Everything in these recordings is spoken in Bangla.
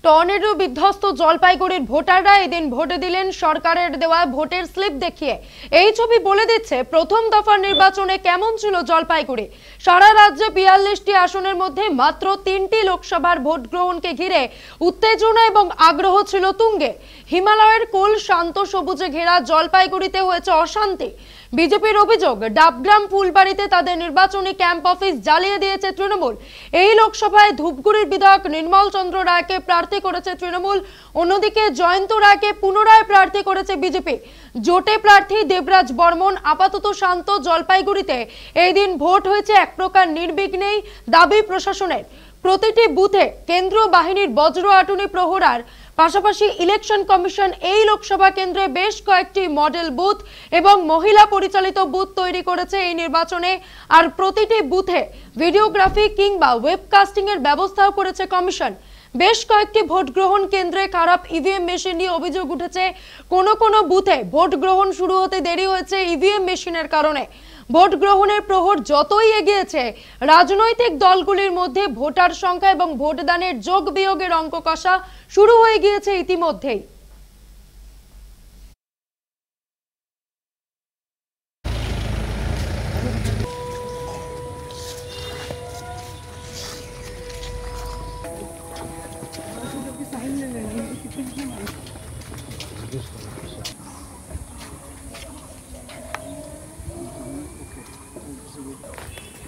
টর্নেডো বিধ্বস্ত জলপাইগুড়ির ভোটাররা এদিন ভোট দিলেন সরকারের দেওয়া ভোটের স্লিপ দেখিয়ে। এই ছবি বলে দিচ্ছে প্রথম দফার নির্বাচনে কেমন ছিল জলপাইগুড়ি। সারা রাজ্যে ৪২টি আসনের মধ্যে মাত্র ৩টি লোকসভার ভোট গ্রহণকে ঘিরে উত্তেজনা এবং আগ্রহ ছিল তুঙ্গে। হিমালয়ের কোল শান্ত সবুজে ঘেরা জলপাইগুড়িতে হয়েছে অশান্তি। বিজেপির অভিযোগ, ডাবগ্রাম ফুলবাড়িতে তাদের নির্বাচনী ক্যাম্প অফিস জ্বালিয়ে দিয়েছে তৃণমূল। এই লোকসভায় ধূপগুড়ির বিধায়ক নির্মল চন্দ্র রায়কে প্রার্থী করেছে তৃণমূল, অন্যদিকে জয়ন্ত রায়কে পুনরায় প্রার্থী করেছে বিজেপি। জোটে প্রার্থী দেবরাজ বর্মন। আপাতত শান্ত জলপাইগুড়িতে এই দিন ভোট হয়েছে এক প্রকার নির্বিঘ্নেই দাবি প্রশাসনের। প্রতিটি বুথে কেন্দ্রীয় বাহিনীর বজ্র আটুনি প্রহরার পাশাপাশি ইলেকশন কমিশন এই লোকসভা কেন্দ্রে বেশ কয়েকটি মডেল বুথ এবং মহিলা পরিচালিত বুথ তৈরি করেছে এই নির্বাচনে। আর প্রতিটি বুথে ভিডিওগ্রাফি কিংবা ওয়েবকাস্টিং এর ব্যবস্থাও করেছে কমিশন। বেশ কয়েকটি ভোট গ্রহণ কেন্দ্রে খারাপ ইভিএম মেশিন নিয়ে অভিযোগ উঠেছে। কোনো বুথে ভোট গ্রহণ শুরু হতে দেরি হয়েছে ইভিএম মেশিনের কারণে। ভোট গ্রহণের প্রহর যতই এগিয়েছে, রাজনৈতিক দলগুলির মধ্যে ভোটার সংখ্যা এবং ভোটদানের যোগ বিয়োগের অঙ্ক কষা শুরু হয়ে গিয়েছে ইতিমধ্যেই।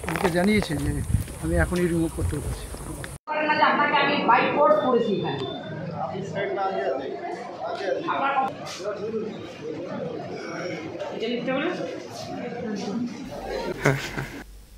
আমাকে জানিয়েছে যে আমি এখনই রিমুভ করতে পারছি। আপনাকে আমি বাই ফোর্স করেছি এখানে।